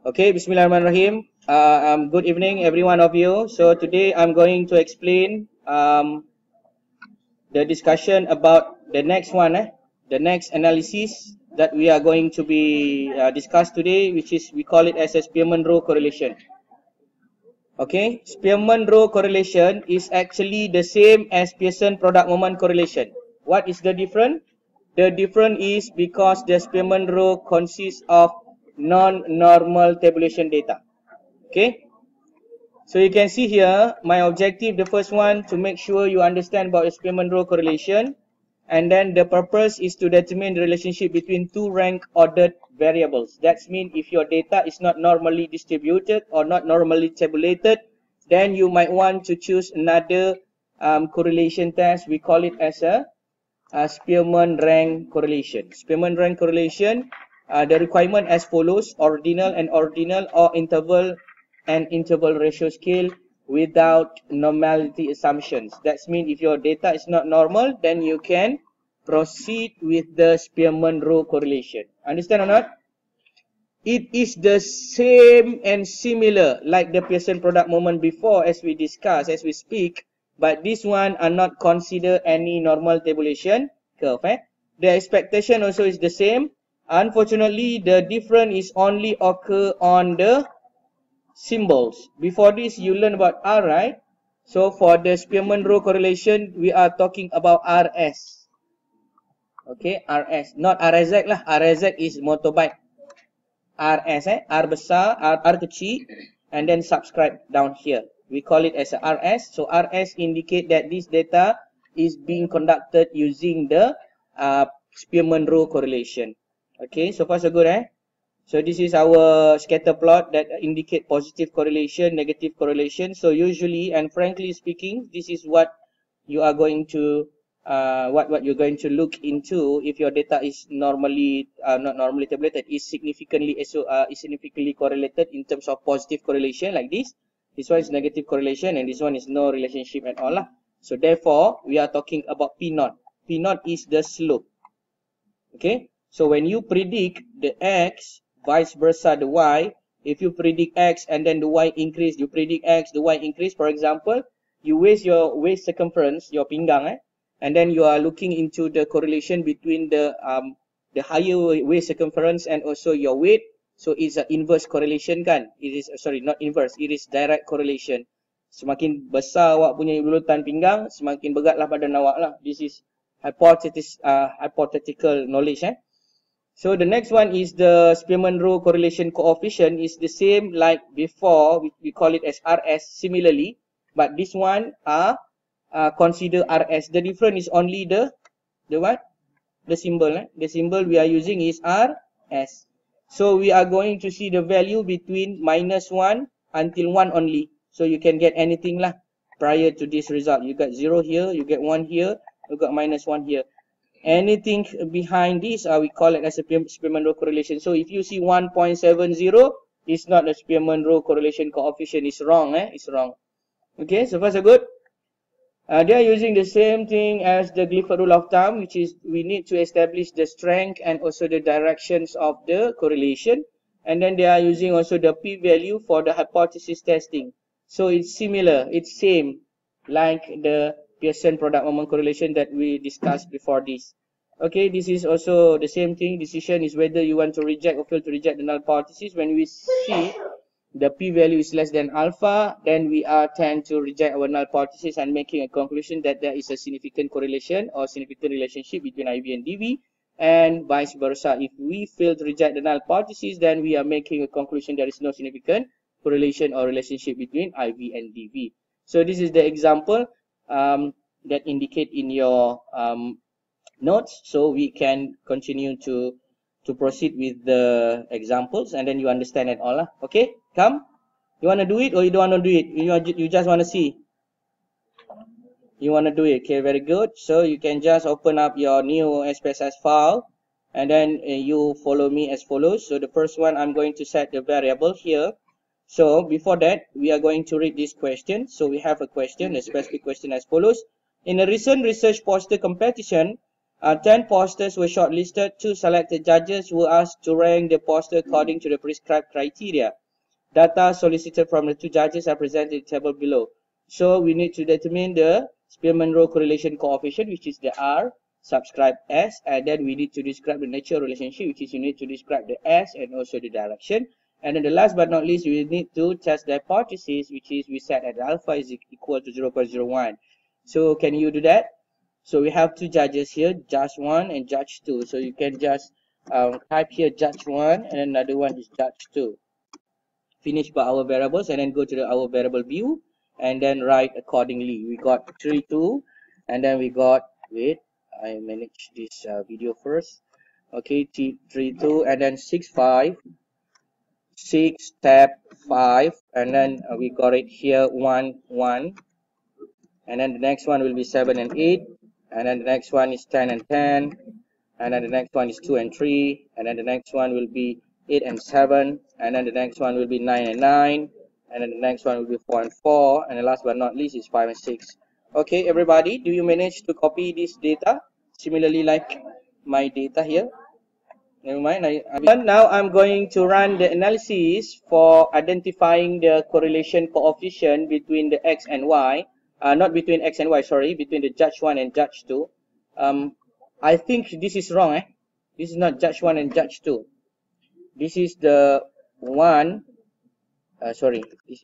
Okay, Bismillahirrahmanirrahim. Good evening, every one of you. So today I'm going to explain the discussion about the next one, the next analysis that we are going to be discussed today, which is we call it as a Spearman row correlation. Okay, Spearman row correlation is actually the same as Pearson product moment correlation. What is the difference? The difference is because the Spearman row consists of non-normal tabulation data. Okay, so you can see here my objective, the first one, to make sure you understand about the Spearman row correlation, and then the purpose is to determine the relationship between two rank ordered variables. That means if your data is not normally distributed or not normally tabulated, then you might want to choose another correlation test. We call it as a Spearman rank correlation. Spearman rank correlation, the requirement as follows: ordinal and ordinal, or interval and interval ratio scale without normality assumptions. That means if your data is not normal, then you can proceed with the Spearman row correlation. Understand or not? It is the same and similar like the Pearson product moment before, as we discuss, as we speak, but this one are not consider any normal tabulation curve. The expectation also is the same. Unfortunately, the difference is only occur on the symbols. Before this, you learn about R, right? So for the Spearman row correlation, we are talking about RS. Okay, RS, not RZ lah. RZ is motorbike. RS, R besar, R kecil, and then subscribe down here. We call it as a RS. So RS indicate that this data is being conducted using the Spearman row correlation. Okay, so far so good, So this is our scatter plot that indicate positive correlation, negative correlation. So usually and frankly speaking, this is what you are going to what you're going to look into if your data is normally not normally tabulated, is significantly correlated in terms of positive correlation like this. This one is negative correlation, and this one is no relationship at all. So therefore, we are talking about P naught. P naught is the slope. Okay. So when you predict the X, vice versa the Y, if you predict X and then the Y increase, you predict X, the Y increase. For example, you waist your waist circumference, your pinggang, and then you are looking into the correlation between the higher waist circumference and also your weight. So it's an inverse correlation kan? It is sorry, not inverse, it is direct correlation. Semakin besar awak punya lulutan pinggang, semakin beratlah badan awak lah. This is hypothetical knowledge. So the next one is the Spearman row correlation coefficient, is the same like before. We call it as RS similarly, but this one are consider RS. The difference is only the what? The symbol. The symbol we are using is RS. So we are going to see the value between -1 until 1 only. So you can get anything lah prior to this result. You got 0 here, you get 1 here, you got -1 here. Anything behind this, we call it as a Spearman row correlation. So if you see 1.70, it's not a Spearman row correlation coefficient. It's wrong. It's wrong. Okay, so far so good. They are using the same thing as the Clifford rule of thumb, which is we need to establish the strength and also the directions of the correlation. And then they are using also the p-value for the hypothesis testing. So it's similar, it's same like the Pearson product moment correlation that we discussed before this. Okay, this is also the same thing. Decision is whether you want to reject or fail to reject the null hypothesis. When we see the p-value is less than alpha, then we tend to reject our null hypothesis and making a conclusion that there is a significant correlation or significant relationship between IV and DV, and vice versa. If we fail to reject the null hypothesis, then we are making a conclusion there is no significant correlation or relationship between IV and DV. So this is the example that indicate in your notes, so we can continue to proceed with the examples, and then you understand it all. Okay, come. You want to do it or you don't want to do it? You just want to see? You want to do it? Okay, very good. So you can just open up your new SPSS file, and then you follow me as follows. So the first one, I'm going to set the variable here. So before that, we are going to read this question. So we have a question, a specific question as follows. In a recent research poster competition, 10 posters were shortlisted. 2 selected judges were asked to rank the poster according to the prescribed criteria. Data solicited from the 2 judges are presented in the table below. So we need to determine the Spearman-Rowe correlation coefficient, which is the R, subscribe S, and then we need to describe the natural relationship, which is you need to describe the S and also the direction. And then the last but not least, we need to test the hypothesis, which is we set that alpha is equal to 0.01. So can you do that? So we have 2 judges here, judge 1 and judge 2. So you can just type here judge 1 and another one is judge 2. Finish by our variables and then go to our variable view and then write accordingly. We got 3, 2 and then we got, wait, I manage this video first. Okay, 3, 2 and then 6, 5. 6 tab 5 and then we got it here 1, 1 and then the next one will be 7 and 8 and then the next one is 10 and 10 and then the next one is 2 and 3 and then the next one will be 8 and 7 and then the next one will be 9 and 9 and then the next one will be 4 and 4 and the last but not least is 5 and 6. Okay everybody, do you manage to copy this data similarly like my data here? Never mind. Now I'm going to run the analysis for identifying the correlation coefficient between the X and Y. Not between X and Y, sorry, between the judge 1 and judge 2. I think this is wrong. This is not judge 1 and judge 2. This is the one. Sorry, this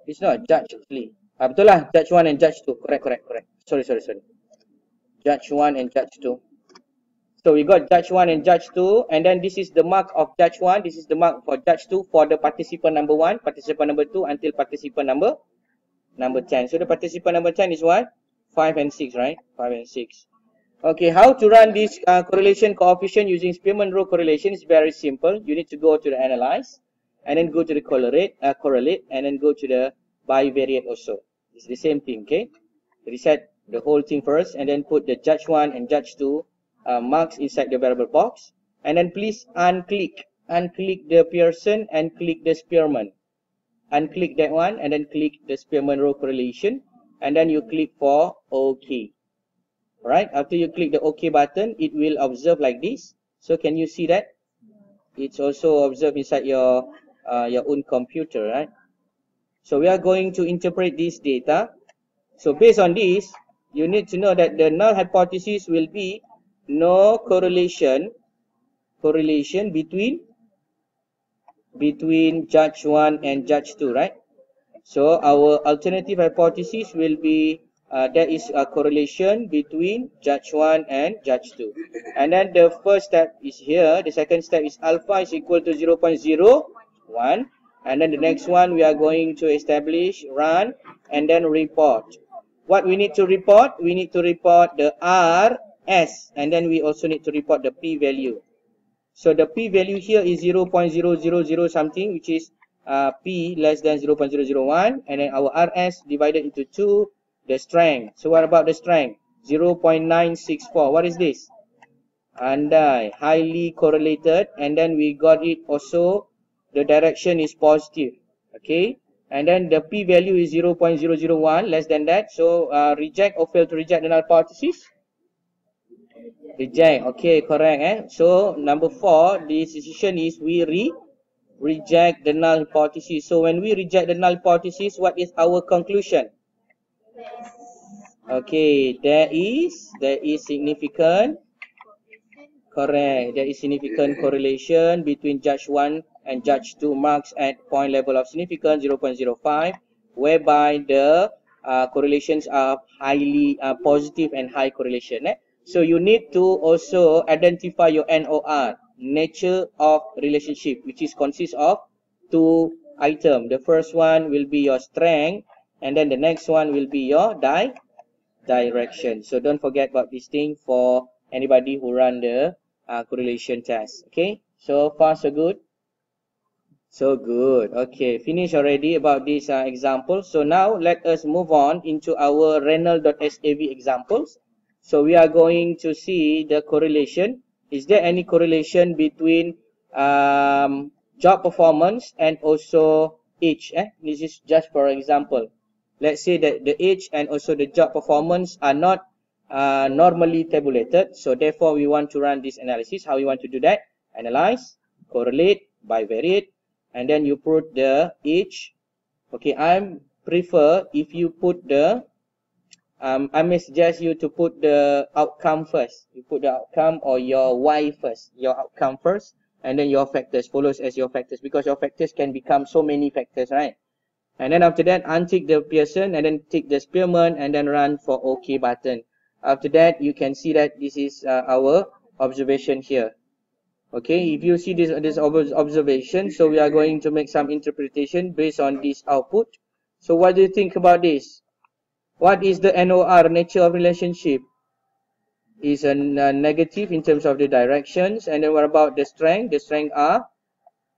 is not judge actually. Betul lah, judge 1 and judge 2. Correct. Sorry. Judge 1 and judge 2. So we got judge 1 and judge 2 and then this is the mark of judge 1, this is the mark for judge 2 for the participant number 1, participant number 2 until participant number 10. So the participant number 10 is what? 5 and 6, right? 5 and 6. Okay, how to run this correlation coefficient using Spearman-Rowe correlation is very simple. You need to go to the analyze and then go to the correlate and then go to the bivariate also. It's the same thing, okay? Reset the whole thing first and then put the judge 1 and judge 2 marks inside the variable box and then please unclick the Pearson and click the Spearman. Unclick that one and then click the Spearman-Rowe correlation and then you click for OK. Alright, after you click the OK button, it will observe like this. So can you see that? It's also observed inside your own computer, right? So we are going to interpret this data. So based on this, you need to know that the null hypothesis will be no correlation between judge 1 and judge 2, right? So our alternative hypothesis will be there is a correlation between judge 1 and judge 2. And then the first step is here, the second step is alpha is equal to 0.01 and then the next one we are going to establish, run and then report. What we need to report? We need to report the R, S and then we also need to report the P value. So the P value here is 0.000 something, which is P less than 0.001 and then our RS divided into 2, the strength. So what about the strength? 0.964. What is this? Andai, highly correlated and then we got it also, the direction is positive. Okay. And then the P value is 0.001, less than that. So reject or fail to reject the null hypothesis? Reject. Okay, correct. So number 4, the decision is we reject the null hypothesis. So when we reject the null hypothesis, what is our conclusion? Okay, there is significant. Correct. There is significant correlation between judge 1 and judge 2 marks at point level of significance 0.05, whereby the correlations are highly positive and high correlation. So you need to also identify your NOR, nature of relationship, which is consists of 2 items. The first one will be your strength, and then the next one will be your direction. So don't forget about this thing for anybody who run the correlation test. Okay, so far so good. So good. Okay, finish already about this example. So now let us move on into our renal.sav examples. So we are going to see the correlation. Is there any correlation between job performance and also age? This is just for example. Let's say that the age and also the job performance are not normally tabulated. So therefore, we want to run this analysis. How you want to do that? Analyze, correlate, bivariate, and then you put the age. Okay, I prefer if you put the I may suggest you to put the outcome first. You put the outcome or your Y first. Your outcome first, and then your factors follows as your factors, because your factors can become so many factors, right? And then after that, untick the Pearson and then tick the Spearman and then run for OK button. After that, you can see that this is our observation here. Okay, if you see this observation, so we are going to make some interpretation based on this output. So what do you think about this? What is the NOR, nature of relationship? Is a negative in terms of the directions. And then what about the strength? The strength are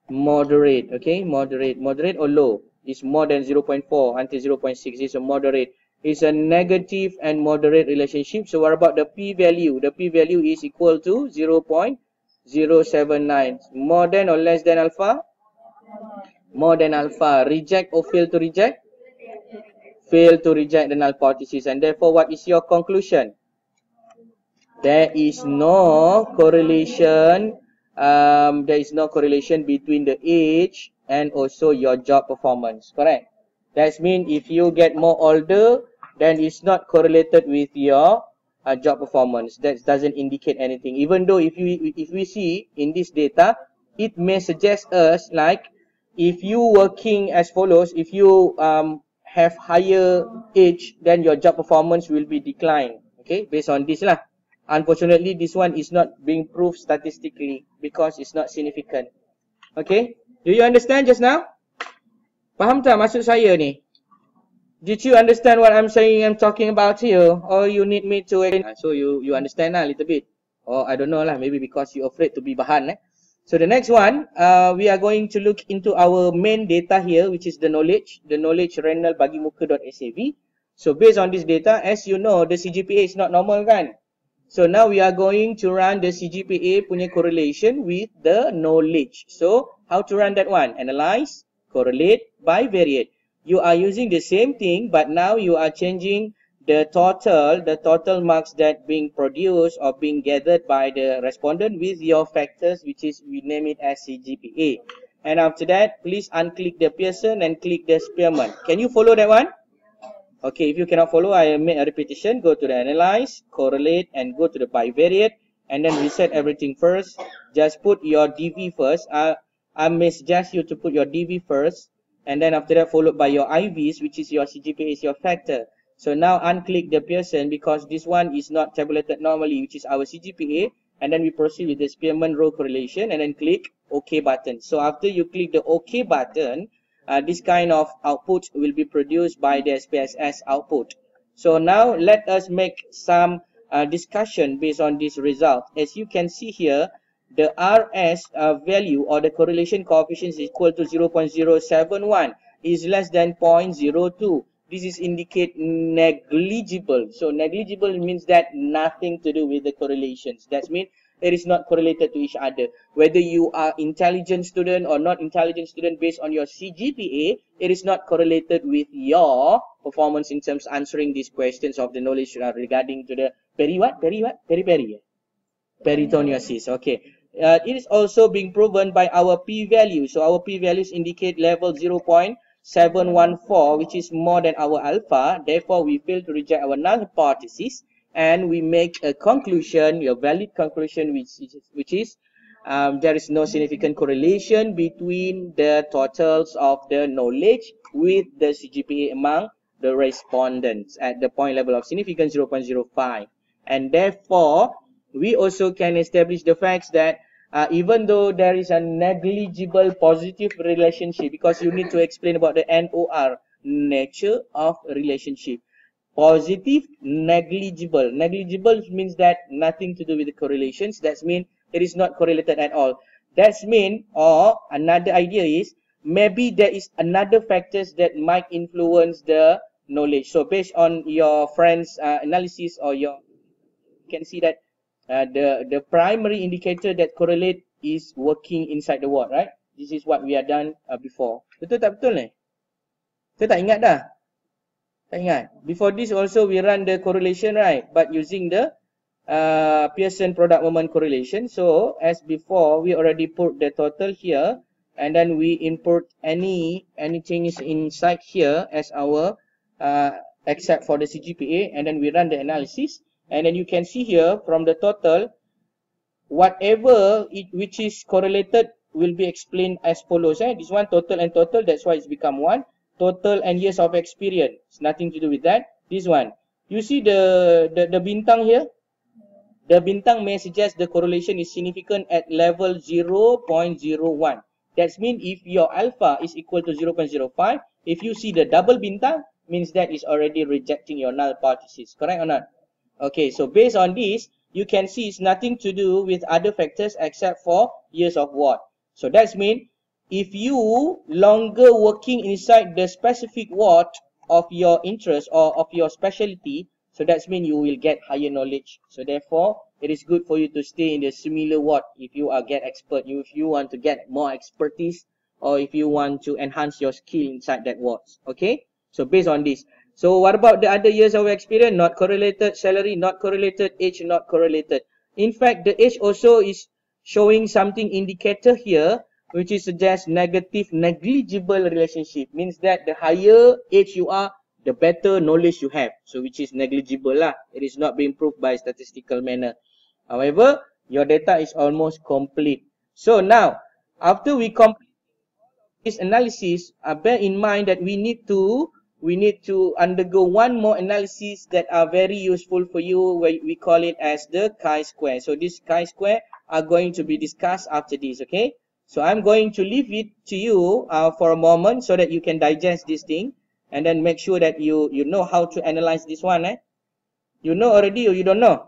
moderate. Okay, moderate or low. Is more than 0.4 until 0.6 is a moderate. It's a negative and moderate relationship. So what about the p-value? The p-value is equal to 0.079. More than or less than alpha? More than alpha. Reject or fail to reject? Fail to reject the null hypothesis. And therefore, what is your conclusion? There is no correlation. There is no correlation between the age and also your job performance. Correct? That means if you get more older, then it's not correlated with your job performance. That doesn't indicate anything. Even though if we see in this data, it may suggest us like if you working as follows, if you have higher age, then your job performance will be declined. Okay, based on this lah. Unfortunately, this one is not being proved statistically because it's not significant. Okay, do you understand just now? Faham tak maksud saya ni? Did you understand what I'm saying, I'm talking about here? Or you need me to... So you understand lah a little bit. Or I don't know lah, maybe because you're afraid to be bahan. So the next one, we are going to look into our main data here, which is the knowledge renal bagi muka.sav. So based on this data, as you know, the CGPA is not normal kan? So now we are going to run the CGPA punya correlation with the knowledge. So how to run that one? Analyze, correlate, bivariate. You are using the same thing, but now you are changing the total marks that being produced or being gathered by the respondent with your factors, which is we name it as CGPA. And after that, please unclick the Pearson and click the Spearman. Can you follow that one? Okay, if you cannot follow, I make a repetition. Go to the analyze, correlate, and go to the bivariate, and then reset everything first. Just put your DV first. I may suggest you to put your DV first, and then after that followed by your IVs, which is your CGPA, is your factor. So now unclick the Pearson because this one is not tabulated normally, which is our CGPA, and then we proceed with the Spearman row correlation, and then click OK button. So after you click the OK button, this kind of output will be produced by the SPSS output. So now let us make some discussion based on this result. As you can see here, the RS value or the correlation coefficient is equal to 0.071 is less than 0.02. This is indicate negligible. So negligible means that nothing to do with the correlations. That means it is not correlated to each other. Whether you are intelligent student or not intelligent student, based on your CGPA, it is not correlated with your performance in terms of answering these questions of the knowledge regarding to the peritoneurosis. Okay. It is also being proven by our p-value. So our p-values indicate level 0.714, which is more than our alpha. Therefore, we fail to reject our null hypothesis. And we make a conclusion, a valid conclusion, which is there is no significant correlation between the totals of the knowledge with the CGPA among the respondents at the point level of significance 0.05. And therefore, we also can establish the facts that even though there is a negligible positive relationship, because you need to explain about the NOR, nature of relationship. Positive, negligible. Negligible means that nothing to do with the correlations. That means it is not correlated at all. That means, or another idea is, maybe there is another factors that might influence the knowledge. So based on your friend's analysis or you can see that the primary indicator that correlate is working inside the ward, right? This is what we have done before. Betul tak betul ni? Saya tak ingat dah. Tak ingat. Before this also we run the correlation, right? But using the Pearson product moment correlation. So as before, we already put the total here, and then we import any changes inside here as our except for the CGPA, and then we run the analysis, and then you can see here from the total, whatever which is correlated will be explained as follows. This one total and total, that's why it's become one. Total and years of experience, it's nothing to do with that. This one, you see the bintang here. The bintang may suggest the correlation is significant at level 0.01. That means if your alpha is equal to 0.05, if you see the double bintang, means that is already rejecting your null hypothesis. Correct or not? Okay, so based on this, you can see it's nothing to do with other factors except for years of ward. So that means if you longer working inside the specific ward of your interest or of your specialty, so that means you will get higher knowledge. So therefore, it is good for you to stay in the similar ward if you are get expert, if you want to get more expertise, or if you want to enhance your skill inside that ward. Okay, so based on this. So what about the other years of experience? Not correlated. Salary not correlated. Age not correlated. In fact, the age also is showing something indicator here, which is suggest negative negligible relationship. Means that the higher age you are, the better knowledge you have. So which is negligible lah. It is not being proved by statistical manner. However, your data is almost complete. So now, after we complete this analysis, bear in mind that we need to undergo one more analysis that are very useful for you, where we call it as the chi-square. So this chi-square are going to be discussed after this, okay? So I'm going to leave it to you for a moment so that you can digest this thing, and then make sure that you know how to analyze this one. You know already or you don't know?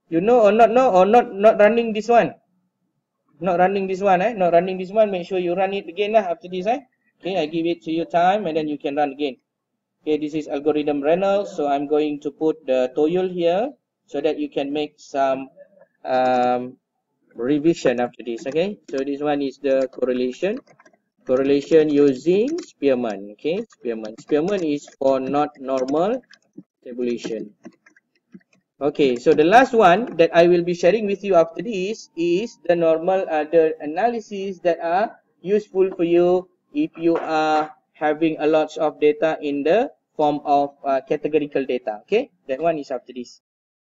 You know or not know, or not running this one? Not running this one, not running this one. Make sure you run it again after this. Okay, I give it to you time, and then you can run again. Okay, this is algorithm Reynolds. So I'm going to put the TOEFL here so that you can make some revision after this. Okay, so this one is the correlation using Spearman. Okay, Spearman is for not normal tabulation. Okay, so the last one that I will be sharing with you after this is the normal the analysis that are useful for you if you are having a lot of data in the form of categorical data. Okay, that one is after this.